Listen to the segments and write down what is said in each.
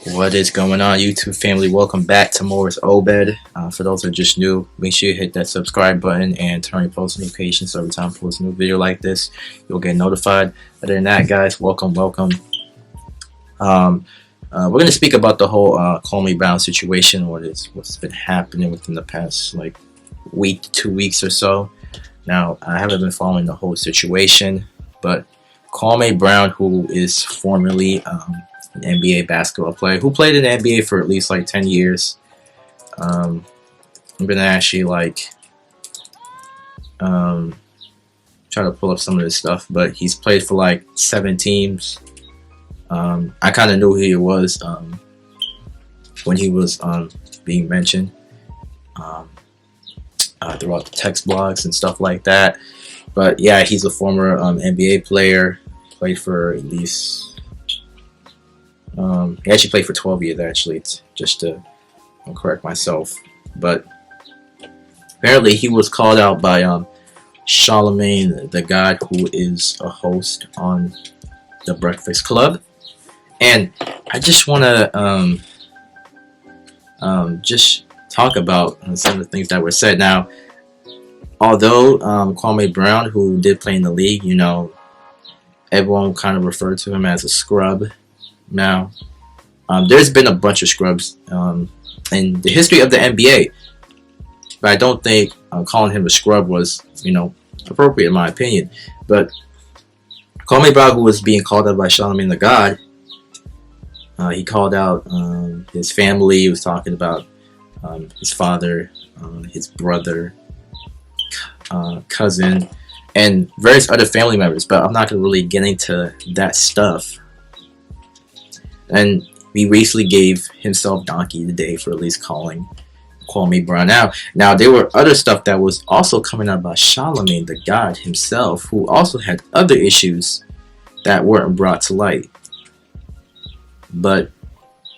What is going on, YouTube family? Welcome back to Moore's Obed. For those that are just new, make sure you hit that subscribe button and turn your post notifications so every time I post a new video like this, you'll get notified. Other than that, guys, welcome. We're going to speak about the whole Kwame Brown situation, what's been happening within the past week, 2 weeks or so. Now, I haven't been following the whole situation, but Kwame Brown, who is formerly an NBA basketball player who played in the NBA for at least 10 years. I'm gonna actually try to pull up some of this stuff, but he's played for 7 teams. I kind of knew who he was when he was being mentioned throughout the text blogs and stuff like that. But yeah, he's a former NBA player. Played for at least he actually played for 12 years, actually, just to correct myself. But apparently he was called out by Charlemagne the God, who is a host on The Breakfast Club. And I just want to just talk about some of the things that were said. Now, although Kwame Brown, who did play in the league, everyone kind of referred to him as a scrub. Now, there's been a bunch of scrubs in the history of the NBA, but I don't think calling him a scrub was, appropriate in my opinion. But Kwame Brown, who was being called out by Charlemagne the God, he called out his family. He was talking about his father, his brother, cousin, and various other family members. But I'm not going to really get into that stuff. And he recently gave himself Donkey the Day for at least calling Kwame Brown out. Now, there were other stuff that was also coming out about Charlemagne the God himself, who also had other issues that weren't brought to light. But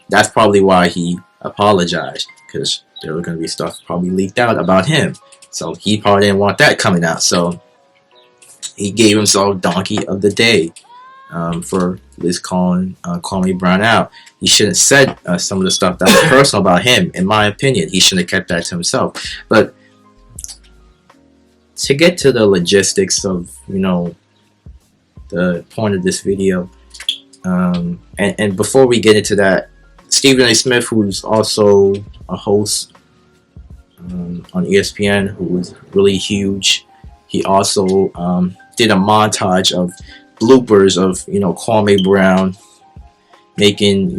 that's probably why he apologized, because there was going to be stuff probably leaked out about him. So he probably didn't want that coming out. So he gave himself Donkey of the Day for at least calling Kwame Brown out. He shouldn't have said some of the stuff that was personal about him, in my opinion. He shouldn't have kept that to himself. But to get to the logistics of, the point of this video, and before we get into that, Stephen A. Smith, who's also a host on ESPN, who was really huge, he also did a montage of bloopers of Kwame Brown making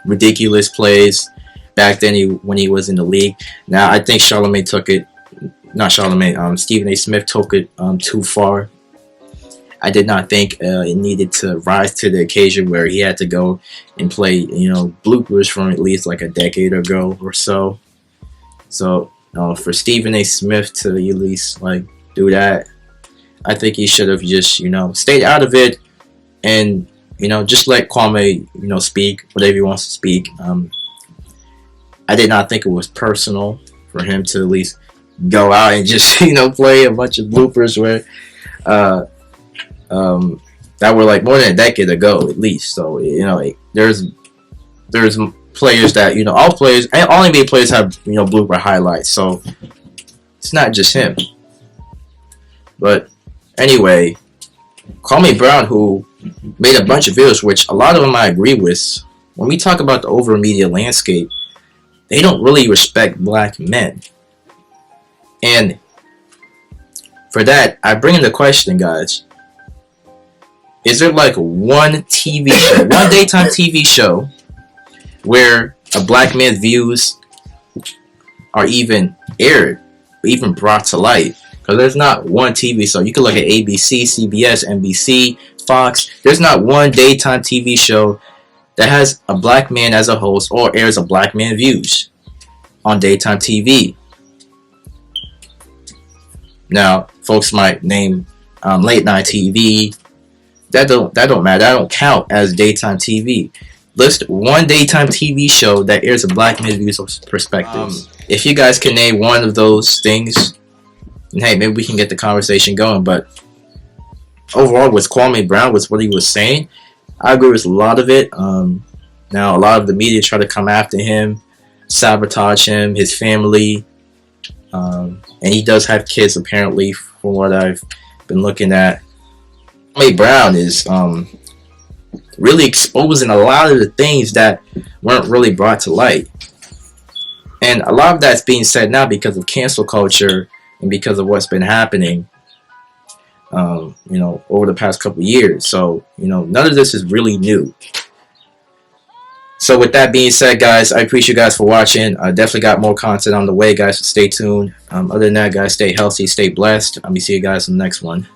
ridiculous plays back then when he was in the league. Now I think Stephen A. Smith took it too far. I did not think it needed to rise to the occasion where he had to go and play bloopers from at least a decade ago or so. So for Stephen A. Smith to at least do that, I think he should have just, stayed out of it and, just let Kwame, speak whatever he wants to speak. I did not think it was personal for him to at least go out and just, play a bunch of bloopers where, that were more than a decade ago at least. So, there's players that, all players, and all NBA players have, blooper highlights. So it's not just him. But anyway, Kwame Brown, who made a bunch of videos, which a lot of them I agree with. When we talk about the overall media landscape, they don't really respect black men. And for that, I bring in the question, guys. Is there one TV show, one daytime TV show, where a black man's views are even aired, or even brought to light? Because there's not one TV show. You can look at ABC, CBS, NBC, Fox. There's not one daytime TV show that has a black man as a host or airs a black man's views on daytime TV. Now, folks might name late night TV. That don't matter. That don't count as daytime TV. List one daytime TV show that airs a black man's views or perspectives. If you guys can name one of those things, hey, maybe we can get the conversation going. But overall, with Kwame Brown, with what he was saying, I agree with a lot of it. Now, a lot of the media try to come after him, sabotage him, his family, and he does have kids apparently, from what I've been looking at. Kwame Brown is really exposing a lot of the things that weren't really brought to light. And a lot of that's being said now because of cancel culture and because of what's been happening, over the past couple of years. So, none of this is really new. So with that being said, guys, I appreciate you guys for watching. I definitely got more content on the way, guys, so stay tuned. Other than that, guys, stay healthy, stay blessed. I'll see you guys in the next one.